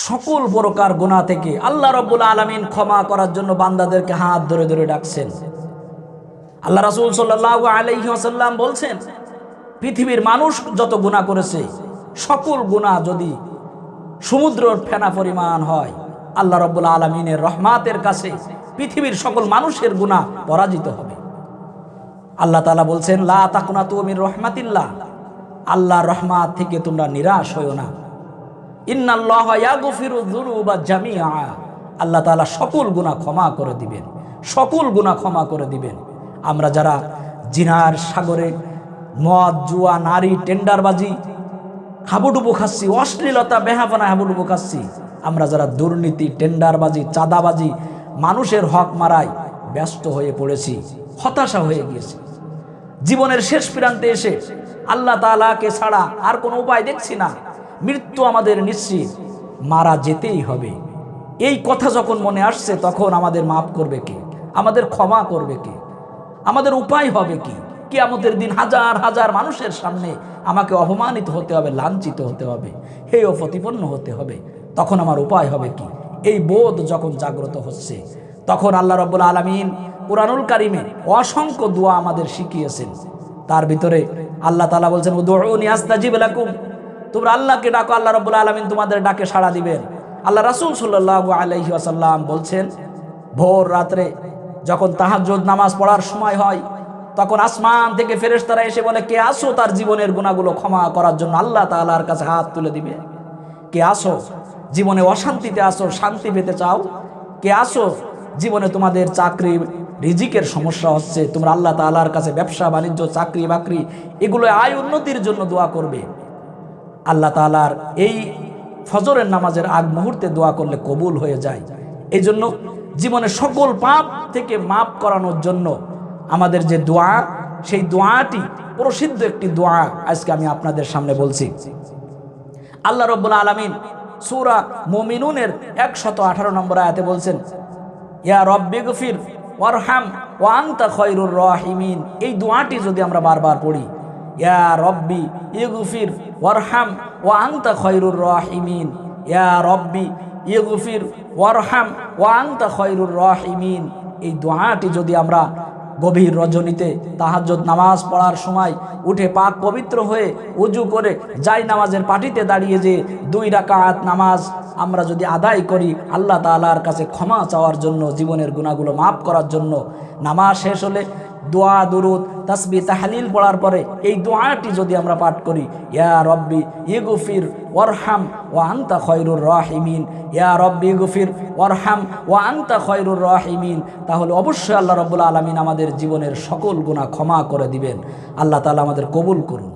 সকল প্রকার গুনাহ থেকে আল্লাহ রাব্বুল আলামিন ক্ষমা করার জন্য বান্দাদেরকে হাত ধরে ধরে ডাকছেন। আল্লাহ রাসূল সাল্লাল্লাহু আলাইহি ওয়াসাল্লাম বলছেন, পৃথিবীর মানুষ যত গুনাহ করেছে সকল গুনাহ যদি সমুদ্রের ফেনা পরিমাণ হয়, আল্লাহ রাব্বুল আলামিনের রহমতের কাছে পৃথিবীর সকল মানুষের গুনাহ পরাজিত হবে। আল্লাহ তাআলা বলছেন, লা তাকনাতু মির রাহমাতিল্লাহ, আল্লাহর রহমত থেকে তোমরা নিরাশ হয়ো না। ইন্নাল্লাহা ইয়াগফিরু যুনুবা জামিআ, আল্লাহ তাআলা সকল গুনাহ ক্ষমা করে দিবেন, সকল গুনাহ ক্ষমা করে দিবেন। আমরা যারা জিনার সাগরে মদ, জুয়া, নারী, টেন্ডারবাজি হাবুডুবু খাচ্ছি, অশ্লীলতা বেহাপনা হাবুডুবু খাচ্ছি, আমরা যারা দুর্নীতি, টেন্ডারবাজি, চাঁদাবাজি, মানুষের হক মারায় ব্যস্ত হয়ে পড়েছি, হতাশা হয়ে গিয়েছি, জীবনের শেষ প্রান্তে এসে আল্লাহ তাআলাকে ছাড়া আর কোনো উপায় দেখছি না, মৃত্যু আমাদের নিশ্চিত, মারা যেতেই হবে, এই কথা যখন মনে আসছে তখন আমাদের মাফ করবে কে? আমাদের ক্ষমা করবে কে? আমাদের উপায় হবে কি? কিয়ামতের দিন হাজার হাজার মানুষের সামনে আমাকে অপমানিত হতে হবে, লাঞ্ছিত হতে হবে, হেয় প্রতিপন্ন হতে হবে, তখন আমার উপায় হবে কি? এই বোধ যখন জাগ্রত হচ্ছে তখন আল্লাহ রাব্বুল আলামিন কুরআনুল কারীমে অসংখ্য দোয়া আমাদের শিখিয়েছেন। তার ভিতরে আল্লাহ তাআলা বলছেন, উদউনি আস্তাজিব লাকুম, তোমরা আল্লাহকে ডাকো, আল্লাহ রাব্বুল আলামিন তোমাদের ডাকে সাড়া দিবেন। আল্লাহ রাসূল সাল্লাল্লাহু আলাইহি ওয়াসাল্লাম বলছেন, ভোর রাত্রে যখন তাহাজ্জুদ নামাজ পড়ার সময় হয় তখন আসমান থেকে ফেরেশতারা এসে বলে, কে আসো তার জীবনের গুনাহগুলো ক্ষমা করার জন্য আল্লাহ তাআলার কাছে হাত তুলে দিবে? কে আসো জীবনে অশান্তিতে আসো, শান্তি পেতে চাও? কে আসো জীবনে তোমাদের চাকরি রিজিকের সমস্যা হচ্ছে, তোমরা আল্লাহ তাআলার কাছে ব্যবসা বাণিজ্য, চাকরি বাকরি এগুলো আয় উন্নতির জন্য দোয়া করবে? আল্লাহ তাআলার এই ফজরের নামাজের আগ মুহূর্তে দোয়া করলে কবুল হয়ে যায়। এই জন্য জীবনের সকল পাপ থেকে মাফ করানোর জন্য আমাদের যে দোয়া, সেই দোয়াটি প্রসিদ্ধ একটি দোয়া আজকে আমি আপনাদের সামনে বলছি। আল্লাহ রাব্বুল আলামিন সূরা মুমিনুনের 118 নম্বর আয়াতে বলছেন, ইয়া রব্বিগফির ওয়ারহাম ওয়া আনতা খায়রুর রাহিমিন। এই দোয়াটি যদি আমরা বারবার পড়ি, ইয়া রব্বি ইগফির ওয়ারহাম ওয়া আনতা খায়রুর রাহিমিন, ইয়া রব্বি ইগফির ওয়ারহাম ওয়া আনতা খায়রুর রাহিমিন, এই দোয়াটি যদি আমরা গভীর রজনীতে তাহাজ্জুদ নামাজ পড়ার সময় উঠে পাক পবিত্র হয়ে ওযু করে যাই নামাজের পাটিতে দাঁড়িয়ে যে 2 রাকাত নামাজ আমরা যদি আদায় করি আল্লাহ তাআলার কাছে ক্ষমা চাওয়ার জন্য, জীবনের গুনাহগুলো মাফ করার জন্য, নামাজ শেষ হলে দোয়া, দুরুদ, তাসবিহ, তাহলিল পড়ার পরে এই দোয়াটি যদি আমরা পাঠ করি, ইয়া রব্বি ইগফির ওয়ারহাম ওয়া আনতা খায়রুর রাহিমিন, ইয়া রব্বি ইগফির ওয়ারহাম ওয়া আনতা খায়রুর রাহিমিন, তাহলে অবশ্যই আল্লাহ রাব্বুল আলামিন আমাদের জীবনের সকল গুনাহ ক্ষমা করে দিবেন। আল্লাহ তাআলা আমাদের কবুল করুন।